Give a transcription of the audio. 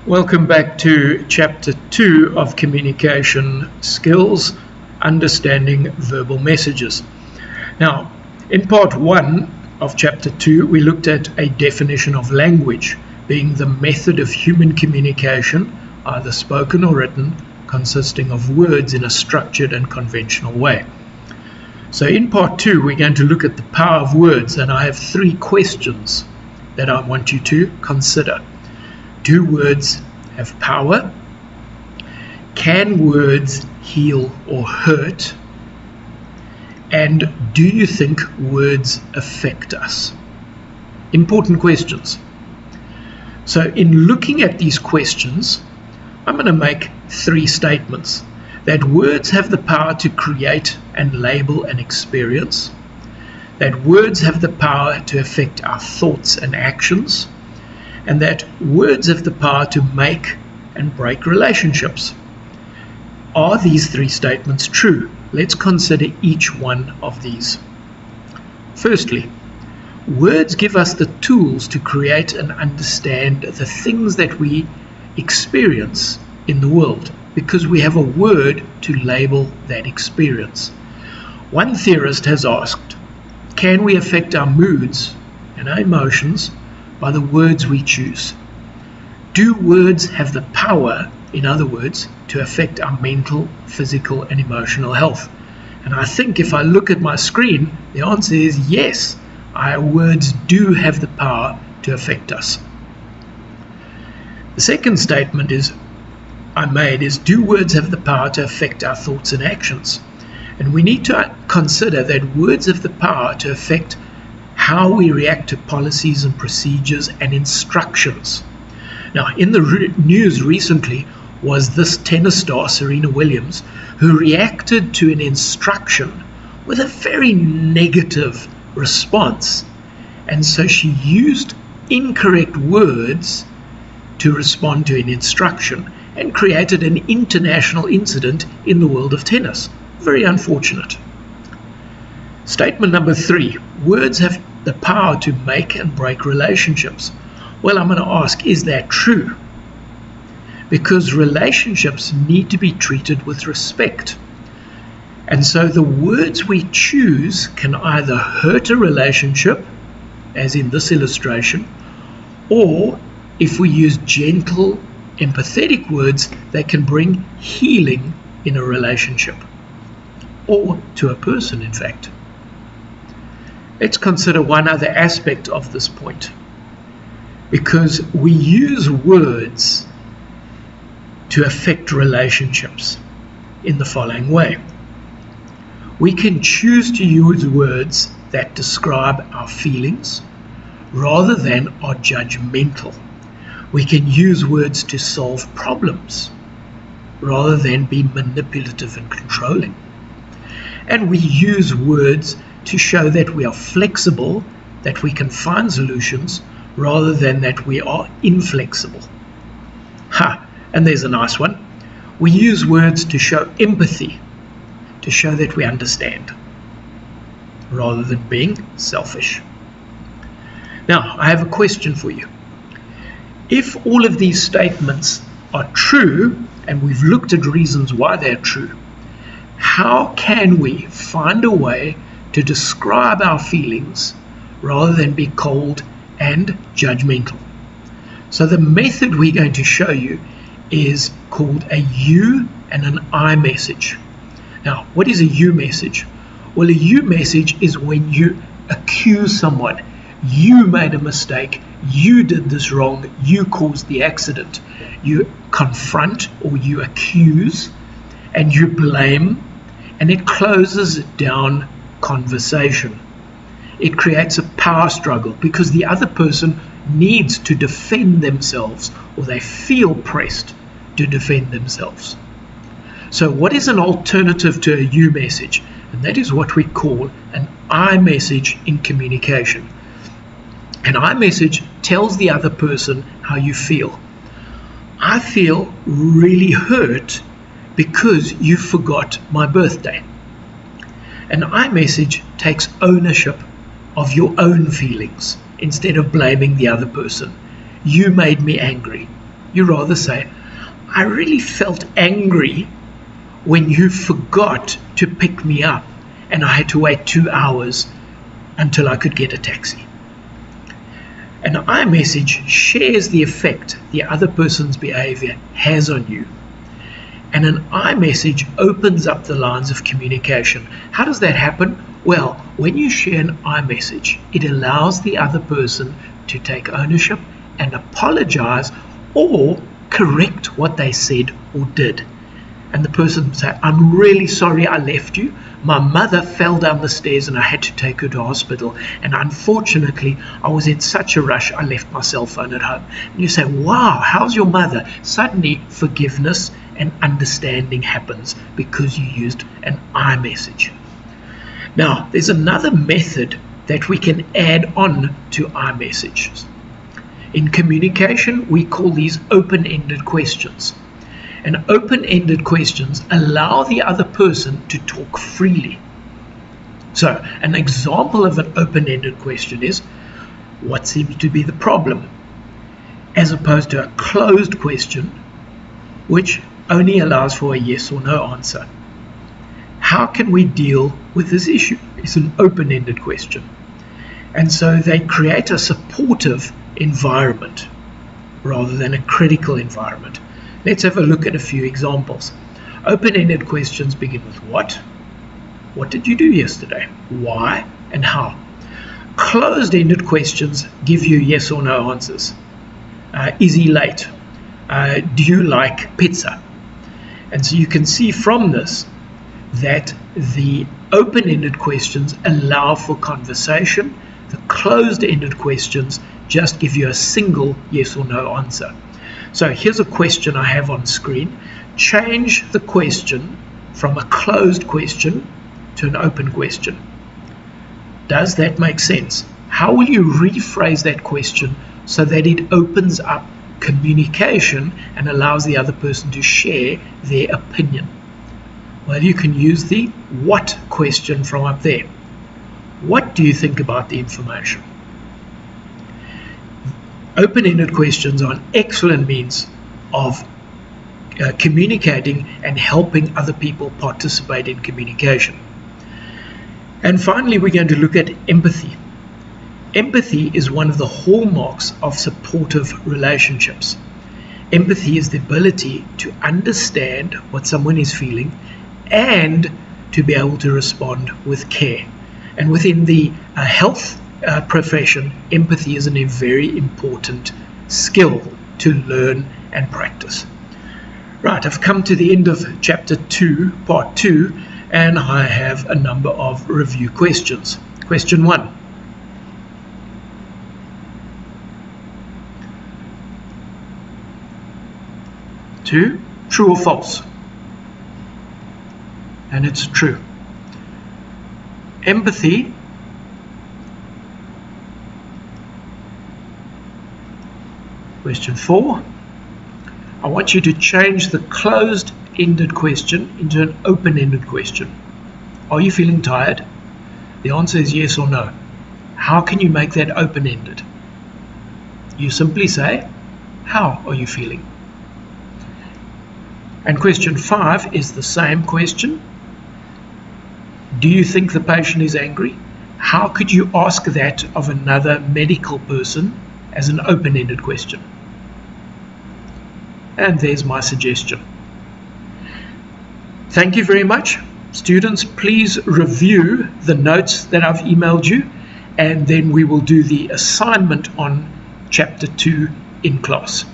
Welcome back to Chapter 2 of Communication Skills, Understanding Verbal Messages. Now, in Part 1 of Chapter 2, we looked at a definition of language being the method of human communication, either spoken or written, consisting of words in a structured and conventional way. So in Part 2, we're going to look at the power of words, and I have 3 questions that I want you to consider. Do words have power? Can words heal or hurt? And do you think words affect us? Important questions. So in looking at these questions, I'm going to make 3 statements. That words have the power to create and label an experience. That words have the power to affect our thoughts and actions. And that words have the power to make and break relationships. Are these 3 statements true? Let's consider each one of these. Firstly, words give us the tools to create and understand the things that we experience in the world, because we have a word to label that experience. One theorist has asked, can we affect our moods and our emotions by the words we choose? Do words have the power, in other words, to affect our mental, physical and emotional health? And I think if I look at my screen, the answer is yes, our words do have the power to affect us. The second statement I made is, do words have the power to affect our thoughts and actions? And we need to consider that words have the power to affect how we react to policies and procedures and instructions. Now, in the news recently was this tennis star, Serena Williams, who reacted to an instruction with a very negative response. And so she used incorrect words to respond to an instruction and created an international incident in the world of tennis. Very unfortunate. Statement number 3, words have the power to make and break relationships. Well, I'm going to ask, is that true? Because relationships need to be treated with respect. And so the words we choose can either hurt a relationship, as in this illustration, or if we use gentle, empathetic words, they can bring healing in a relationship, or to a person, in fact. Let's consider one other aspect of this point, because we use words to affect relationships in the following way. We can choose to use words that describe our feelings rather than are judgmental. We can use words to solve problems rather than be manipulative and controlling. And we use words to show that we are flexible, that we can find solutions, rather than that we are inflexible. And there's a nice one. We use words to show empathy, to show that we understand, rather than being selfish. Now, I have a question for you. If all of these statements are true, and we've looked at reasons why they're true, how can we find a way to describe our feelings rather than be cold and judgmental? So the method we're going to show you is called a you and an I message. Now, what is a you message? Well, a you message is when you accuse someone. You made a mistake, you did this wrong, you caused the accident. You confront or you accuse and you blame, and it closes down conversation. It creates a power struggle because the other person needs to defend themselves, or they feel pressed to defend themselves. So what is an alternative to a you message? And that is what we call an I message in communication. An I message tells the other person how you feel. I feel really hurt because you forgot my birthday. An I message takes ownership of your own feelings instead of blaming the other person. You made me angry. You rather say, I really felt angry when you forgot to pick me up and I had to wait 2 hours until I could get a taxi. An iMessage shares the effect the other person's behavior has on you. And an iMessage opens up the lines of communication. How does that happen? Well, when you share an iMessage, it allows the other person to take ownership and apologize or correct what they said or did. And the person say, I'm really sorry I left you. My mother fell down the stairs and I had to take her to hospital. And unfortunately, I was in such a rush, I left my cell phone at home. And you say, wow, how's your mother? Suddenly, forgiveness and understanding happens because you used an iMessage. Now, there's another method that we can add on to iMessages. In communication, we call these open-ended questions. And open-ended questions allow the other person to talk freely. So, an example of an open-ended question is, what seems to be the problem? As opposed to a closed question, which only allows for a yes or no answer. How can we deal with this issue? It's an open-ended question. And so they create a supportive environment rather than a critical environment. Let's have a look at a few examples. Open-ended questions begin with what? What did you do yesterday? Why and how? Closed-ended questions give you yes or no answers. Is he late? Do you like pizza? And so you can see from this that the open-ended questions allow for conversation. The closed-ended questions just give you a single yes or no answer. So here's a question I have on screen. Change the question from a closed question to an open question. Does that make sense? How will you rephrase that question so that it opens up communication and allows the other person to share their opinion? Well, you can use the what question from up there. What do you think about the information? Open-ended questions are an excellent means of communicating and helping other people participate in communication. And finally, we're going to look at empathy. Empathy is one of the hallmarks of supportive relationships. Empathy is the ability to understand what someone is feeling and to be able to respond with care. And within the health profession, empathy is a very important skill to learn and practice. Right, I've come to the end of chapter 2, part 2, and I have a number of review questions. Question 1. Two, true or false? And it's true. Empathy Question 4. I want you to change the closed-ended question into an open-ended question. Are you feeling tired? The answer is yes or no. How can you make that open-ended? You simply say, how are you feeling? And question 5 is the same question. Do you think the patient is angry? How could you ask that of another medical person as an open-ended question? And there's my suggestion. Thank you very much. Students, please review the notes that I've emailed you, and then we will do the assignment on chapter 2 in class.